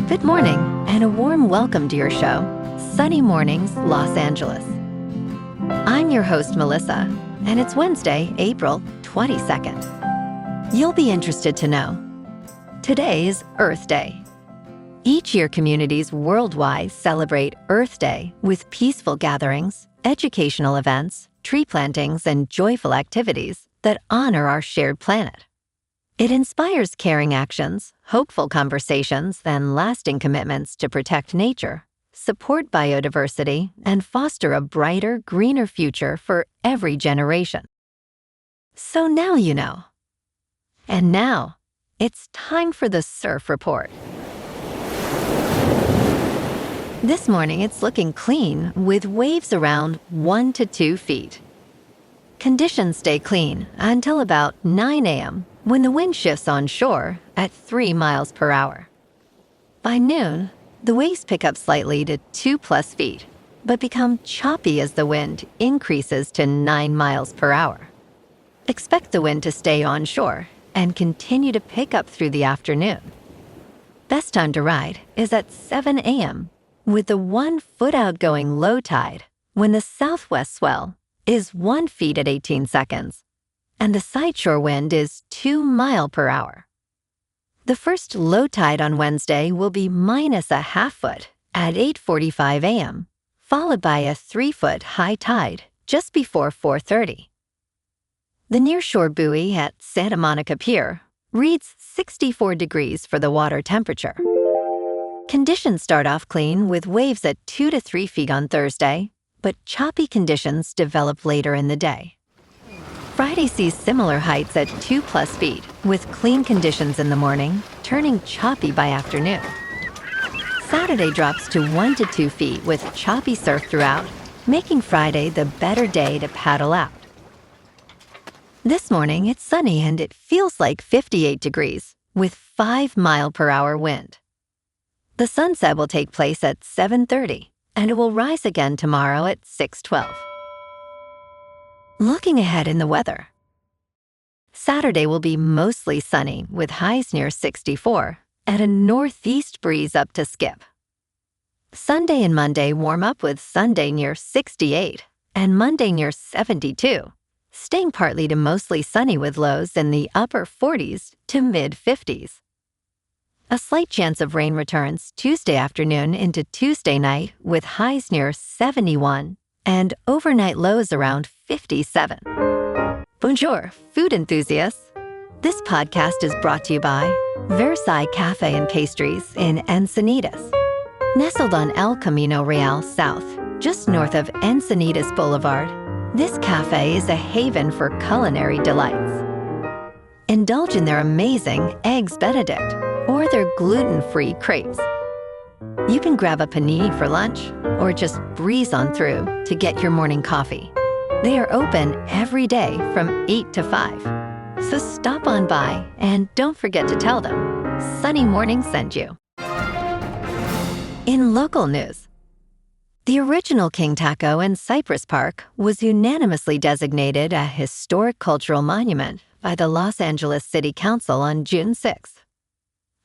Good morning, and a warm welcome to your show, Sunny Mornings, Los Angeles. I'm your host, Melissa, and it's Wednesday, April 22nd. You'll be interested to know, today is Earth Day. Each year, communities worldwide celebrate Earth Day with peaceful gatherings, educational events, tree plantings, and joyful activities that honor our shared planet. It inspires caring actions, hopeful conversations, and lasting commitments to protect nature, support biodiversity, and foster a brighter, greener future for every generation. So now you know. And now, it's time for the Surf Report. This morning, it's looking clean with waves around 1 to 2 feet. Conditions stay clean until about 9 a.m. when the wind shifts on shore at 3 miles per hour. By noon, the waves pick up slightly to 2+ feet, but become choppy as the wind increases to 9 miles per hour. Expect the wind to stay onshore and continue to pick up through the afternoon. Best time to ride is at 7 a.m. with the 1 foot outgoing low tide when the southwest swell is 1 foot at 18 seconds, and the sideshore wind is 2 miles per hour. The first low tide on Wednesday will be -0.5 foot at 8:45 a.m., followed by a 3-foot high tide just before 4:30. The nearshore buoy at Santa Monica Pier reads 64 degrees for the water temperature. Conditions start off clean with waves at 2 to 3 feet on Thursday, but choppy conditions develop later in the day. Friday sees similar heights at 2+ feet, with clean conditions in the morning, turning choppy by afternoon. Saturday drops to 1 to 2 feet with choppy surf throughout, making Friday the better day to paddle out. This morning, it's sunny and it feels like 58 degrees, with 5 mile per hour wind. The sunset will take place at 7:30, and it will rise again tomorrow at 6:12. Looking ahead in the weather. Saturday will be mostly sunny with highs near 64 and a northeast breeze up to Skip. Sunday and Monday warm up with Sunday near 68 and Monday near 72, staying partly to mostly sunny with lows in the upper 40s to mid-50s. A slight chance of rain returns Tuesday afternoon into Tuesday night with highs near 71 and overnight lows around 57. Bonjour, food enthusiasts. This podcast is brought to you by Versailles Cafe and Pastries in Encinitas. Nestled on El Camino Real South, just north of Encinitas Boulevard, this cafe is a haven for culinary delights. Indulge in their amazing Eggs Benedict or their gluten-free crepes. You can grab a panini for lunch or just breeze on through to get your morning coffee. They are open every day from 8 to 5. So stop on by and don't forget to tell them Sunny Morning sent you. In local news, the original King Taco in Cypress Park was unanimously designated a historic cultural monument by the Los Angeles City Council on June 6.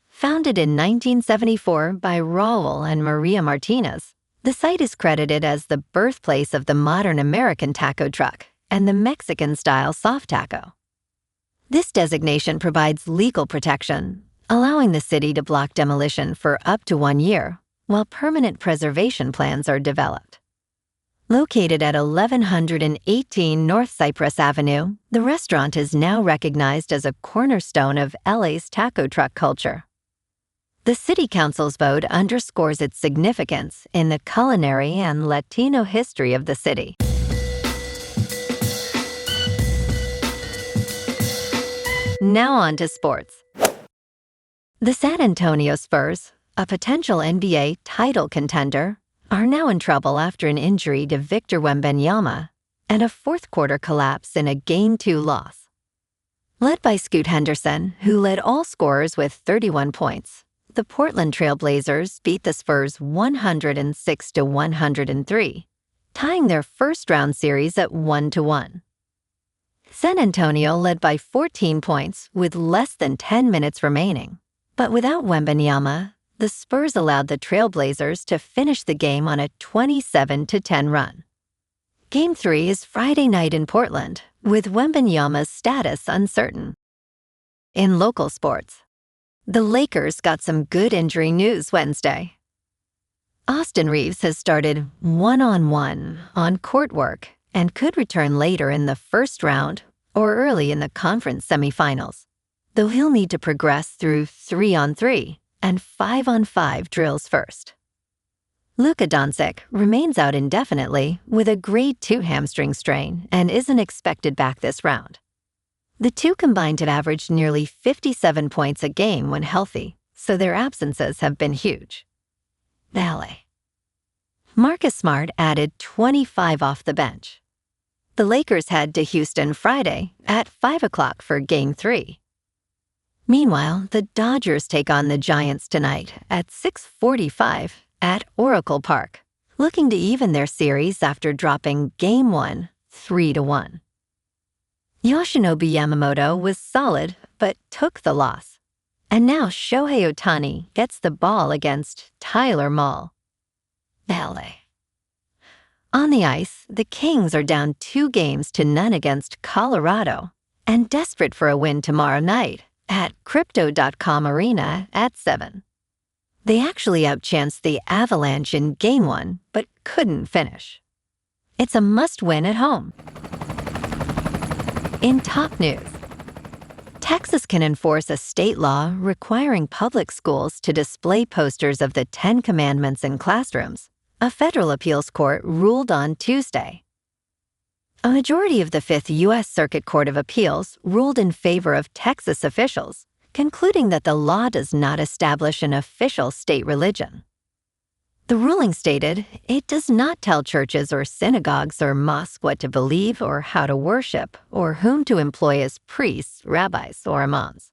Founded in 1974 by Raul and Maria Martinez, the site is credited as the birthplace of the modern American taco truck and the Mexican-style soft taco. This designation provides legal protection, allowing the city to block demolition for up to 1 year, while permanent preservation plans are developed. Located at 1118 North Cypress Avenue, the restaurant is now recognized as a cornerstone of LA's taco truck culture. The City Council's vote underscores its significance in the culinary and Latino history of the city. Now on to sports. The San Antonio Spurs, a potential NBA title contender, are now in trouble after an injury to Victor Wembanyama and a fourth-quarter collapse in a Game 2 loss. Led by Scoot Henderson, who led all scorers with 31 points, the Portland Trail Blazers beat the Spurs 106-103, tying their first-round series at 1-1. San Antonio led by 14 points with less than 10 minutes remaining, but without Wembanyama, the Spurs allowed the Trailblazers to finish the game on a 27-10 run. Game 3 is Friday night in Portland, with Wembanyama's status uncertain. In local sports, the Lakers got some good injury news Wednesday. Austin Reaves has started one-on-one on-court work and could return later in the first round or early in the conference semifinals, though he'll need to progress through 3-on-3 and 5-on-5 drills first. Luka Doncic remains out indefinitely with a grade 2 hamstring strain and isn't expected back this round. The two combined have averaged nearly 57 points a game when healthy, so their absences have been huge. Ballet. Marcus Smart added 25 off the bench. The Lakers head to Houston Friday at 5 o'clock for Game 3. Meanwhile, the Dodgers take on the Giants tonight at 6:45 at Oracle Park, looking to even their series after dropping Game 1 3-1. Yoshinobu Yamamoto was solid but took the loss. And now Shohei Ohtani gets the ball against Tyler Mahle. Ballet. On the ice, the Kings are down 2-0 against Colorado and desperate for a win tomorrow night at Crypto.com Arena at 7. They actually outchanced the Avalanche in Game 1, but couldn't finish. It's a must-win at home. In top news, Texas can enforce a state law requiring public schools to display posters of the 10 Commandments in classrooms, a federal appeals court ruled on Tuesday. A majority of the Fifth U.S. Circuit Court of Appeals ruled in favor of Texas officials, concluding that the law does not establish an official state religion. The ruling stated it does not tell churches or synagogues or mosques what to believe or how to worship or whom to employ as priests, rabbis, or imams.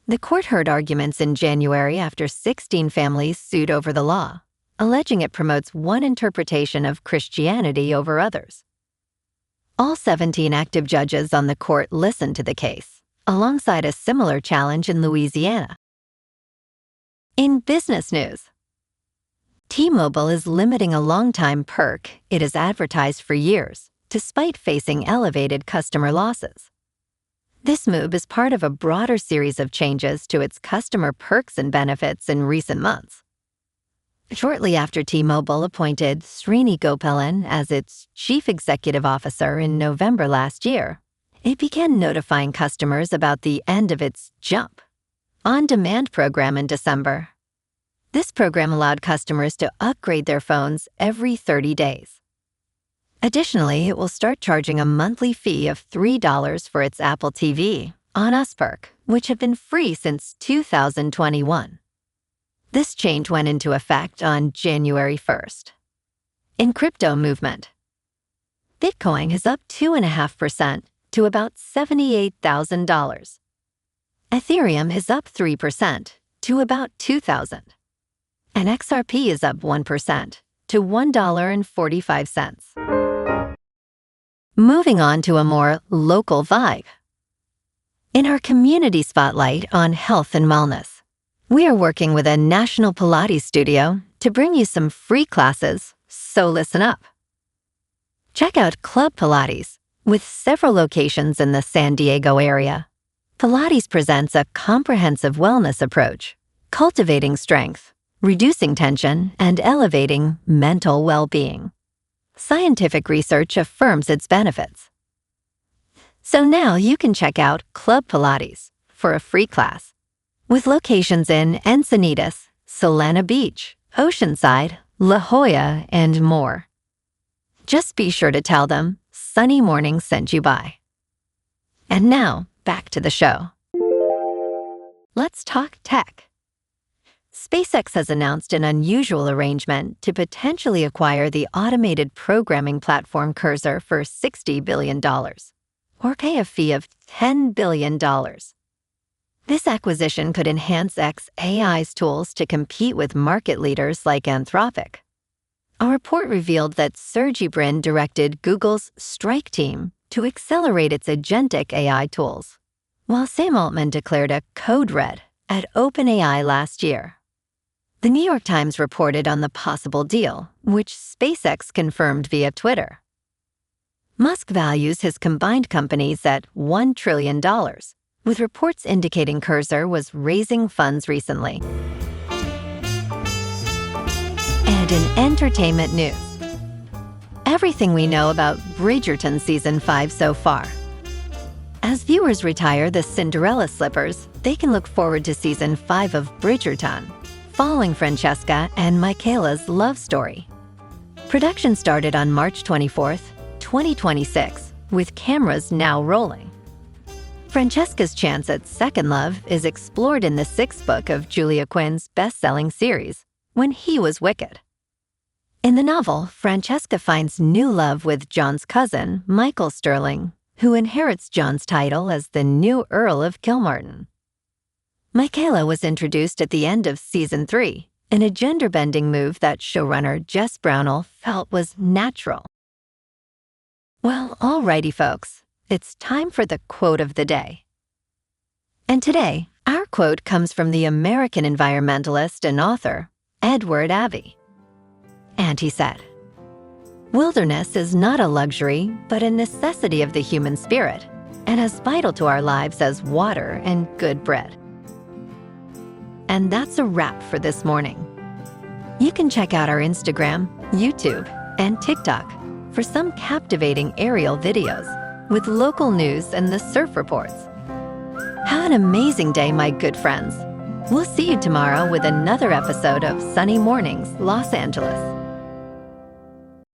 The court heard arguments in January after 16 families sued over the law, alleging it promotes one interpretation of Christianity over others. All 17 active judges on the court listened to the case, alongside a similar challenge in Louisiana. In business news, T-Mobile is limiting a long-time perk it has advertised for years, despite facing elevated customer losses. This move is part of a broader series of changes to its customer perks and benefits in recent months. Shortly after T-Mobile appointed Srini Gopalan as its chief executive officer in November last year, it began notifying customers about the end of its Jump on-demand program in December. This program allowed customers to upgrade their phones every 30 days. Additionally, it will start charging a monthly fee of $3 for its Apple TV on Us perk, which have been free since 2021. This change went into effect on January 1st. In crypto movement, Bitcoin is up 2.5% to about $78,000. Ethereum is up 3% to about $2,000. And XRP is up 1% to $1.45. Moving on to a more local vibe. In our community spotlight on health and wellness, we are working with a national Pilates studio to bring you some free classes, so listen up. Check out Club Pilates, with several locations in the San Diego area. Pilates presents a comprehensive wellness approach, cultivating strength, reducing tension, and elevating mental well-being. Scientific research affirms its benefits. So now you can check out Club Pilates for a free class, with locations in Encinitas, Solana Beach, Oceanside, La Jolla, and more. Just be sure to tell them Sunny Morning sent you by. And now, back to the show. Let's talk tech. SpaceX has announced an unusual arrangement to potentially acquire the automated programming platform Cursor for $60 billion, or pay a fee of $10 billion. This acquisition could enhance xAI's tools to compete with market leaders like Anthropic. A report revealed that Sergey Brin directed Google's Strike team to accelerate its agentic AI tools, while Sam Altman declared a code red at OpenAI last year. The New York Times reported on the possible deal, which SpaceX confirmed via Twitter. Musk values his combined companies at $1 trillion, with reports indicating Cursor was raising funds recently. And in entertainment news, everything we know about Bridgerton Season 5 so far. As viewers retire the Cinderella slippers, they can look forward to Season 5 of Bridgerton, following Francesca and Michaela's love story. Production started on March 24th, 2026, with cameras now rolling. Francesca's chance at second love is explored in the sixth book of Julia Quinn's best-selling series, When He Was Wicked. In the novel, Francesca finds new love with John's cousin, Michael Sterling, who inherits John's title as the new Earl of Kilmartin. Michaela was introduced at the end of Season 3 in a gender-bending move that showrunner Jess Brownell felt was natural. Well, alrighty folks, it's time for the quote of the day. And today, our quote comes from the American environmentalist and author, Edward Abbey. And he said, "Wilderness is not a luxury, but a necessity of the human spirit, and as vital to our lives as water and good bread." And that's a wrap for this morning. You can check out our Instagram, YouTube, and TikTok for some captivating aerial videos with local news and the surf reports. Have an amazing day, my good friends. We'll see you tomorrow with another episode of Sunny Mornings, Los Angeles.